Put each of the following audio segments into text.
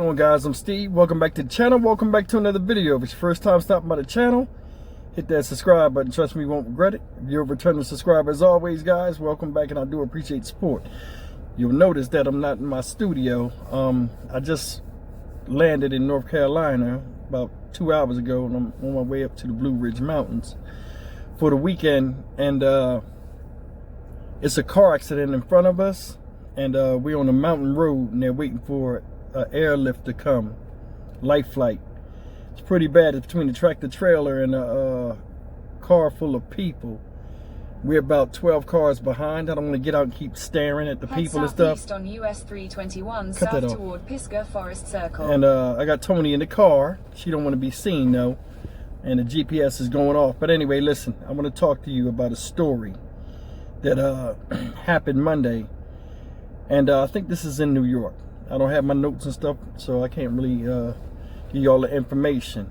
going, guys? I'm Steve. Welcome back to the channel. Welcome back to another video. If it's your first time stopping by the channel, hit that subscribe button. Trust me, you won't regret it. If you're a returning subscriber, as always, guys, welcome back, and I do appreciate the support. You'll notice that I'm not in my studio. I just landed in North Carolina about 2 hours ago, and I'm on my way up to the Blue Ridge Mountains for the weekend. And it's a car accident in front of us, and we're on a mountain road, and they're waiting for an airlift to come, life flight. It's pretty bad. It's between the tractor trailer and a car full of people. We're about 12 cars behind. I don't want to get out and keep staring at the people and stuff. Southeast on US 321 Cut south that off. toward Pisgah Forest Circle. And I got Tony in the car. She don't want to be seen though, and the GPS is going off. But anyway, listen, I want to talk to you about a story that happened Monday, and I think this is in New York. I don't have my notes and stuff, so I can't really give you all the information.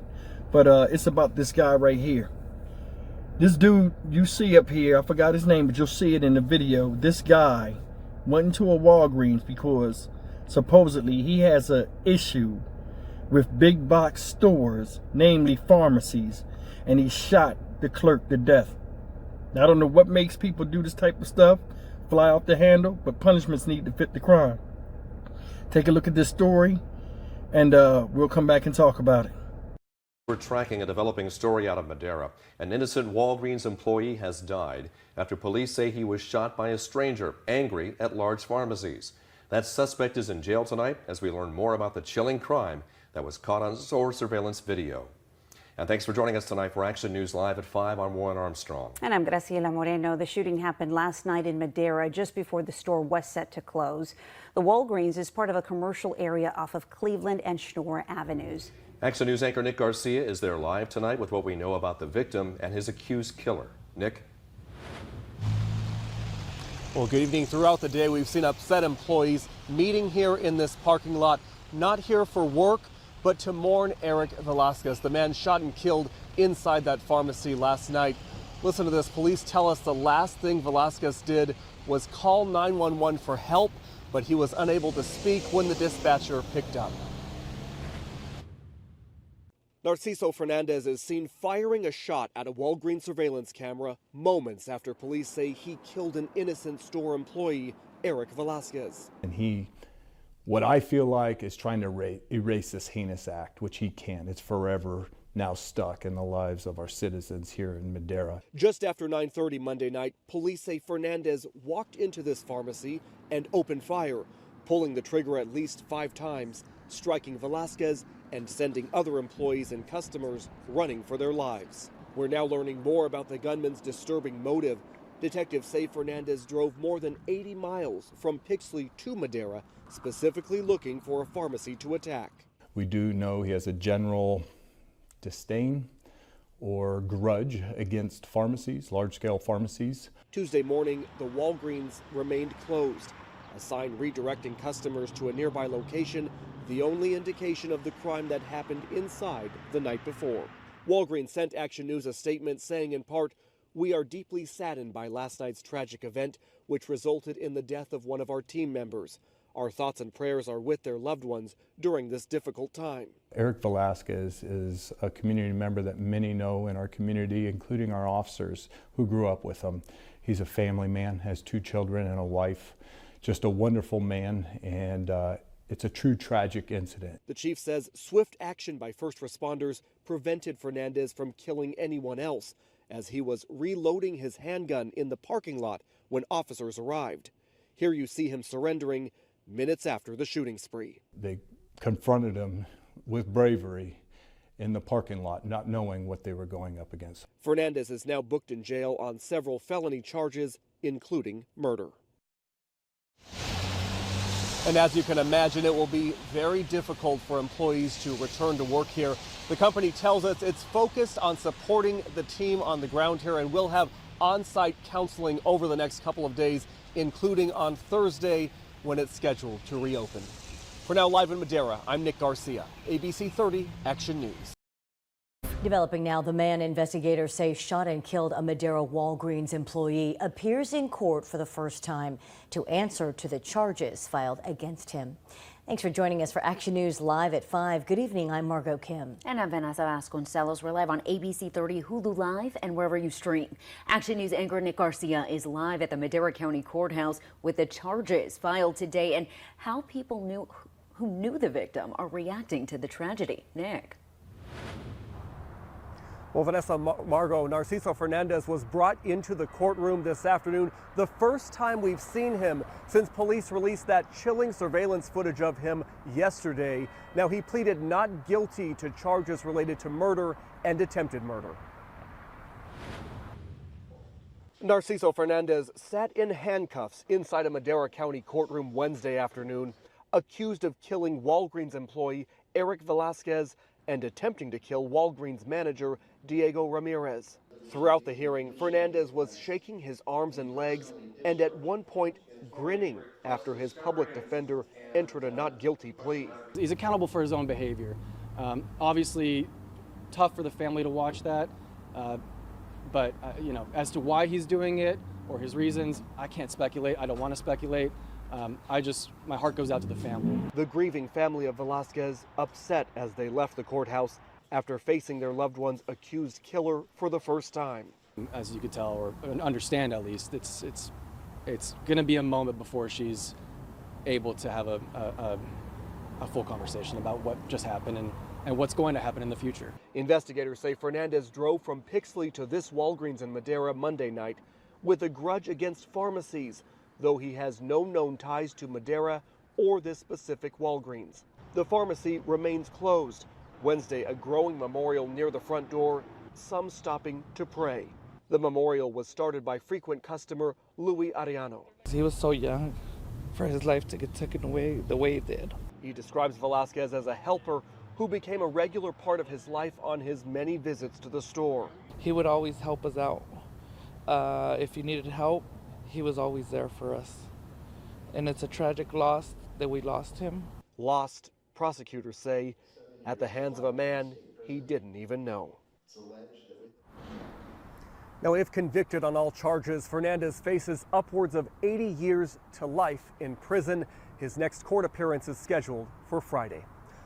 But it's about this guy right here. This dude you see up here, I forgot his name, but you'll see it in the video. This guy went into a Walgreens because supposedly he has an issue with big box stores, namely pharmacies, and he shot the clerk to death. Now, I don't know what makes people do this type of stuff, fly off the handle, but punishments need to fit the crime. Take a look at this story, and we'll come back and talk about it. We're tracking a developing story out of Madera. An innocent Walgreens employee has died after police say he was shot by a stranger angry at large pharmacies. That suspect is in jail tonight as we learn more about the chilling crime that was caught on surveillance video. And thanks for joining us tonight for Action News Live at 5. I'm Warren Armstrong. And I'm Graciela Moreno. The shooting happened last night in Madera just before the store was set to close. The Walgreens is part of a commercial area off of Cleveland and Schnorr Avenues. Action News anchor Nick Garcia is there live tonight with what we know about the victim and his accused killer. Nick? Well, good evening. Throughout the day, we've seen upset employees meeting here in this parking lot, not here for work, but to mourn Eric Velasquez, the man shot and killed inside that pharmacy last night. Listen to this. Police tell us the last thing Velasquez did was call 911 for help, but he was unable to speak when the dispatcher picked up. Narciso Fernandez is seen firing a shot at a Walgreens surveillance camera moments after police say he killed an innocent store employee, Eric Velasquez. And he, what I feel like, is trying to erase this heinous act, which he can't. It's forever now stuck in the lives of our citizens here in Madera. Just after 9:30 Monday night, police say Fernandez walked into this pharmacy and opened fire, pulling the trigger at least 5 times, striking Velasquez and sending other employees and customers running for their lives. We're now learning more about the gunman's disturbing motive. Detectives say Fernandez drove more than 80 miles from Pixley to Madera, specifically looking for a pharmacy to attack. We do know he has a general disdain or grudge against pharmacies, large-scale pharmacies. Tuesday morning, the Walgreens remained closed. A sign redirecting customers to a nearby location, the only indication of the crime that happened inside the night before. Walgreens sent Action News a statement saying in part, "We are deeply saddened by last night's tragic event, which resulted in the death of one of our team members. Our thoughts and prayers are with their loved ones during this difficult time." Eric Velasquez is a community member that many know in our community, including our officers who grew up with him. He's a family man, has 2 children and a wife, just a wonderful man, and it's a true tragic incident. The chief says swift action by first responders prevented Fernandez from killing anyone else, as he was reloading his handgun in the parking lot when officers arrived. Here you see him surrendering minutes after the shooting spree. They confronted him with bravery in the parking lot, not knowing what they were going up against. Fernandez is now booked in jail on several felony charges, including murder. And as you can imagine, it will be very difficult for employees to return to work here. The company tells us it's focused on supporting the team on the ground here and will have on-site counseling over the next couple of days, including on Thursday when it's scheduled to reopen. For now, live in Madera, I'm Nick Garcia, ABC 30 Action News. Developing now, the man investigators say shot and killed a Madera Walgreens employee appears in court for the first time to answer to the charges filed against him. Thanks for joining us for Action News Live at 5. Good evening, I'm Margot Kim. And I'm Vanessa Vasconcelos. We're live on ABC 30, Hulu Live, and wherever you stream. Action News anchor Nick Garcia is live at the Madera County Courthouse with the charges filed today and how people who knew the victim are reacting to the tragedy. Nick. Well, Vanessa, Margot, Narciso Fernandez was brought into the courtroom this afternoon, the first time we've seen him since police released that chilling surveillance footage of him yesterday. Now, he pleaded not guilty to charges related to murder and attempted murder. Narciso Fernandez sat in handcuffs inside a Madera County courtroom Wednesday afternoon, accused of killing Walgreens employee Eric Velasquez and attempting to kill Walgreens manager Diego Ramirez. Throughout the hearing, Fernandez was shaking his arms and legs and at one point grinning after his public defender entered a not guilty plea. He's accountable for his own behavior. Obviously, tough for the family to watch that, but you know, as to why he's doing it or his reasons, I can't speculate. I don't want to speculate. My heart goes out to the family. The grieving family of Velasquez upset as they left the courthouse after facing their loved one's accused killer for the first time. As you could tell, or understand at least, it's going to be a moment before she's able to have a full conversation about what just happened and what's going to happen in the future. Investigators say Fernandez drove from Pixley to this Walgreens in Madera Monday night with a grudge against pharmacies, though he has no known ties to Madera or this specific Walgreens. The pharmacy remains closed. Wednesday, a growing memorial near the front door, some stopping to pray. The memorial was started by frequent customer Louis Ariano. He was so young for his life to get taken away the way it did. He describes Velasquez as a helper who became a regular part of his life on his many visits to the store. He would always help us out. If he needed help, he was always there for us. And it's a tragic loss that we lost him. Lost, prosecutors say, at the hands of a man he didn't even know. Now, if convicted on all charges, Fernandez faces upwards of 80 years to life in prison. His next court appearance is scheduled for Friday.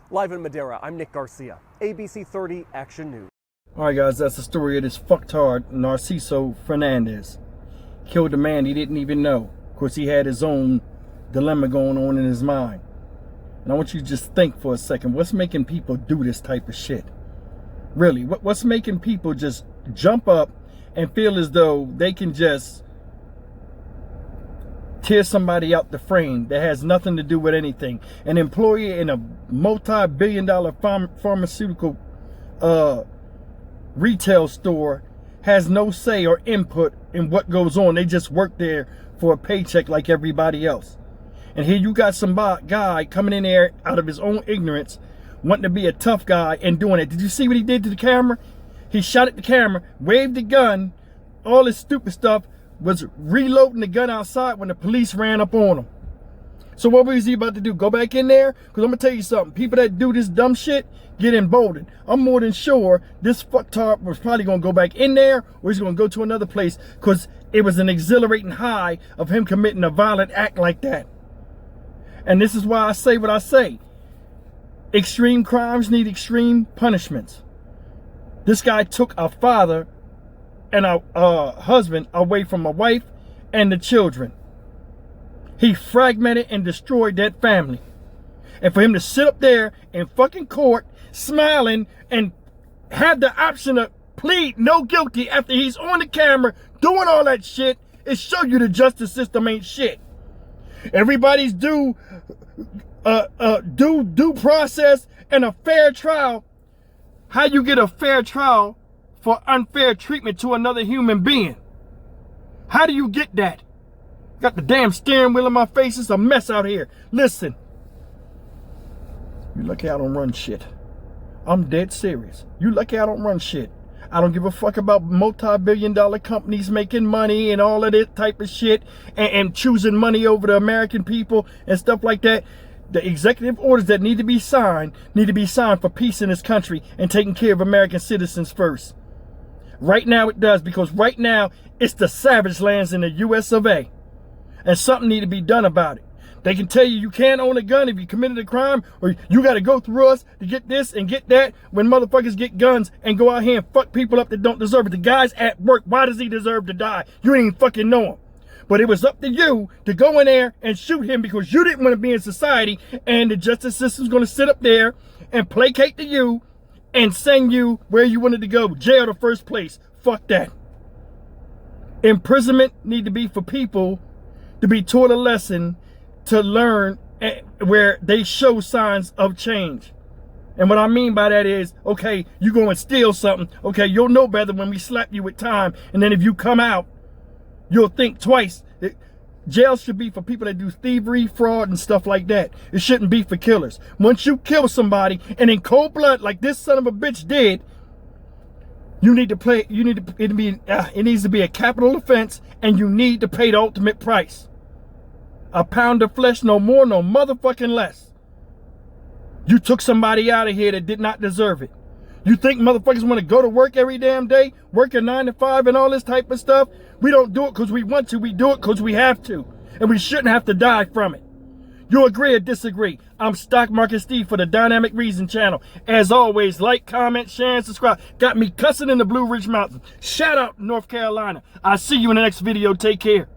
Live in Madera, I'm Nick Garcia, ABC 30 Action News. All right, guys, that's the story of this fucktard Narciso Fernandez. Killed a man he didn't even know. Of course, he had his own dilemma going on in his mind. And I want you to just think for a second, what's making people do this type of shit? Really, what's making people just jump up and feel as though they can just tear somebody out the frame that has nothing to do with anything? An employee in a multi-billion-dollar pharmaceutical retail store has no say or input in what goes on. They just work there for a paycheck like everybody else. And here you got some guy coming in there out of his own ignorance, wanting to be a tough guy and doing it. Did you see what he did to the camera? He shot at the camera, waved the gun, all this stupid stuff, was reloading the gun outside when the police ran up on him. So what was he about to do? Go back in there? Because I'm going to tell you something. People that do this dumb shit get emboldened. I'm more than sure this fucktard was probably going to go back in there, or he's going to go to another place, because it was an exhilarating high of him committing a violent act like that. And this is why I say what I say. Extreme crimes need extreme punishments. This guy took a father and a husband away from a wife and the children. He fragmented and destroyed that family. And for him to sit up there in fucking court smiling and have the option to plead no guilty after he's on the camera doing all that shit, it shows you the justice system ain't shit. Everybody's due process and a fair trial. How you get a fair trial for unfair treatment to another human being? How do you get that? Got the damn steering wheel in my face. It's a mess out here. Listen, you lucky I don't run shit. I'm dead serious. You lucky I don't run shit. I don't give a fuck about multi-billion-dollar companies making money and all of this type of shit and choosing money over the American people and stuff like that. The executive orders that need to be signed for peace in this country and taking care of American citizens first. Right now it does, because right now it's the savage lands in the US of A. And something need to be done about it. They can tell you can't own a gun if you committed a crime, or you got to go through us to get this and get that. When motherfuckers get guns and go out here and fuck people up that don't deserve it. The guy's at work. Why does he deserve to die? You ain't even fucking know him. But it was up to you to go in there and shoot him because you didn't want to be in society, and the justice system's going to sit up there and placate to you and send you where you wanted to go. Jail the first place. Fuck that. Imprisonment need to be for people to be taught a lesson, to learn where they show signs of change. And what I mean by that is, okay, you go and steal something. Okay, you'll know better when we slap you with time. And then if you come out, you'll think twice. Jail should be for people that do thievery, fraud, and stuff like that. It shouldn't be for killers. Once you kill somebody, and in cold blood, like this son of a bitch did, you need to pay. It needs to be a capital offense, and you need to pay the ultimate price. A pound of flesh, no more, no motherfucking less. You took somebody out of here that did not deserve it. You think motherfuckers want to go to work every damn day, work a 9 to 5 and all this type of stuff? We don't do it because we want to. We do it because we have to. And we shouldn't have to die from it. You agree or disagree? I'm Stock Market Steve for the Dynamic Reason channel. As always, like, comment, share, and subscribe. Got me cussing in the Blue Ridge Mountains. Shout out North Carolina. I'll see you in the next video. Take care.